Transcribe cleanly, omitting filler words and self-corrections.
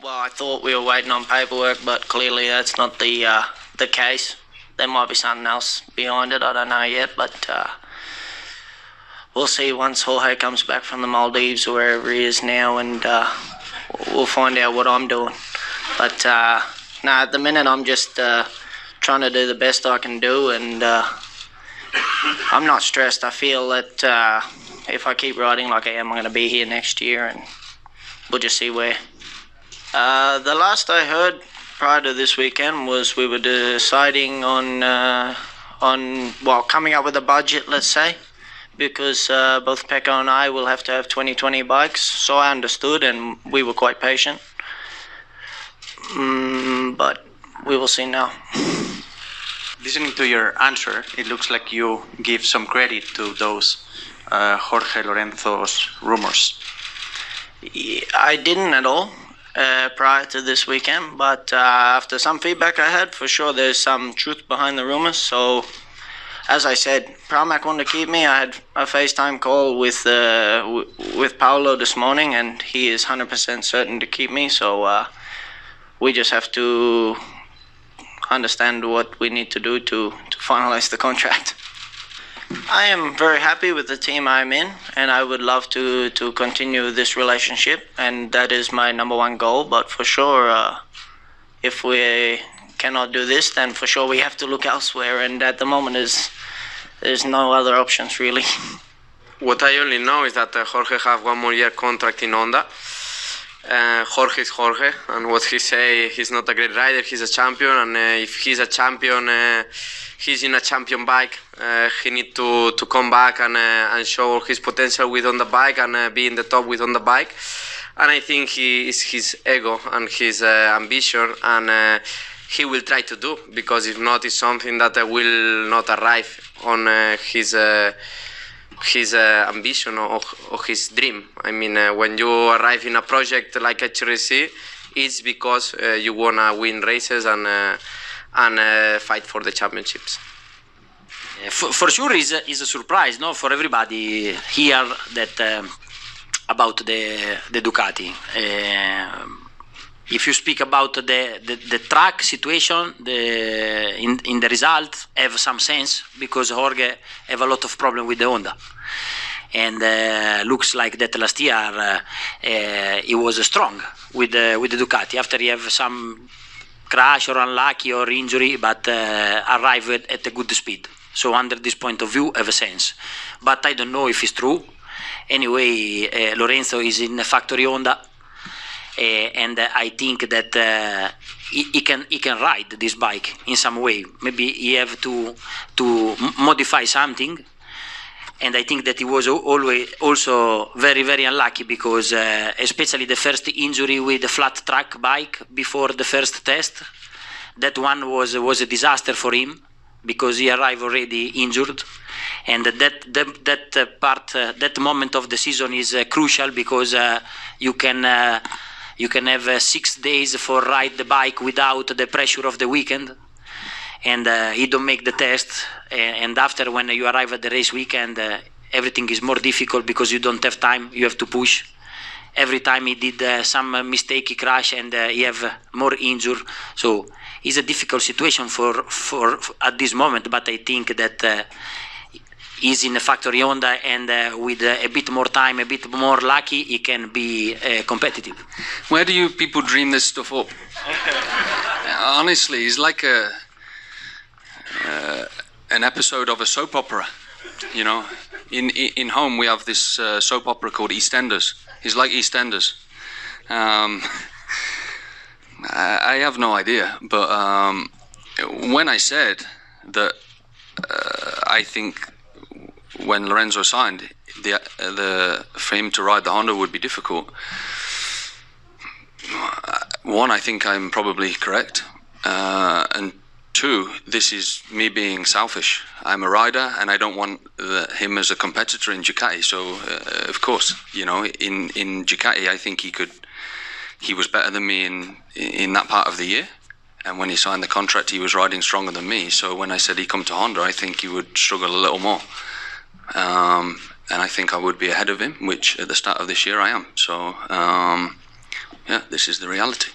Well, I thought we were waiting on paperwork, but clearly that's not the case. There might be something else behind it. I don't know yet, but we'll see once Jorge comes back from the Maldives or wherever he is now, and we'll find out what I'm doing. But no, at the minute I'm just trying to do the best I can do, and I'm not stressed. I feel that if I keep riding like I am, I'm going to be here next year, and we'll just see where. The last I heard prior to this weekend was we were deciding on coming up with a budget, let's say, because both Pecco and I will have to have 2020 bikes. So I understood, and we were quite patient. But we will see now. Listening to your answer, it looks like you give some credit to those Jorge Lorenzo's rumors. I didn't at all prior to this weekend, but after some feedback I had, for sure there's some truth behind the rumors. So, as I said, Pramac wanted to keep me. I had a FaceTime call with Paolo this morning, and he is 100% certain to keep me. So we just have to understand what we need to do to finalize the contract. I am very happy with the team I'm in, and I would love to continue this relationship, and that is my number one goal. But for sure, if we cannot do this, then for sure we have to look elsewhere, and at the moment there's no other options really. What I only know is that Jorge have 1 more year contract in Honda. Jorge is Jorge, and what he say, he's not a great rider, he's a champion, and if he's a champion, he's in a champion bike, he need to come back and show his potential with on the bike and be in the top with on the bike. And I think he is his ego and his ambition, and he will try to do, because if not, it's something that will not arrive on his ambition or his dream. I mean, when you arrive in a project like HRC, it's because you wanna win races and fight for the championships. For sure, is a surprise, no, for everybody here that about the Ducati. If you speak about the track situation, in the result have some sense, because Jorge have a lot of problem with the Honda, and looks like that last year he was strong with the Ducati. After he have some crash or unlucky or injury, but arrive at a good speed. So under this point of view, have a sense. But I don't know if it's true. Anyway, Lorenzo is in a factory Honda. And I think that he can ride this bike in some way. Maybe he have to modify something. And I think that he was always also very, very unlucky, because especially the first injury with the flat track bike before the first test, that one was a disaster for him, because he arrived already injured. And that moment of the season is crucial, because you can have 6 days for ride the bike without the pressure of the weekend, and he don't make the test, and after, when you arrive at the race weekend, everything is more difficult, because you don't have time, you have to push. Every time he did some mistake, he crash, and he have more injury. So it's a difficult situation for at this moment, but I think that he's in a factory Honda, and with a bit more time, a bit more lucky, he can be competitive. Where do you people dream this stuff up? Honestly, it's like an episode of a soap opera. You know, in home we have this soap opera called EastEnders. It's like EastEnders. I have no idea, but when I said that, I think when Lorenzo signed, for him to ride the Honda would be difficult. One, I think I'm probably correct, and two, this is me being selfish. I'm a rider, and I don't want him as a competitor in Ducati. So, of course, you know, in Ducati, I think he was better than me in that part of the year. And when he signed the contract, he was riding stronger than me. So when I said he'd come to Honda, I think he would struggle a little more. And I think I would be ahead of him, which at the start of this year I am. So, yeah, this is the reality.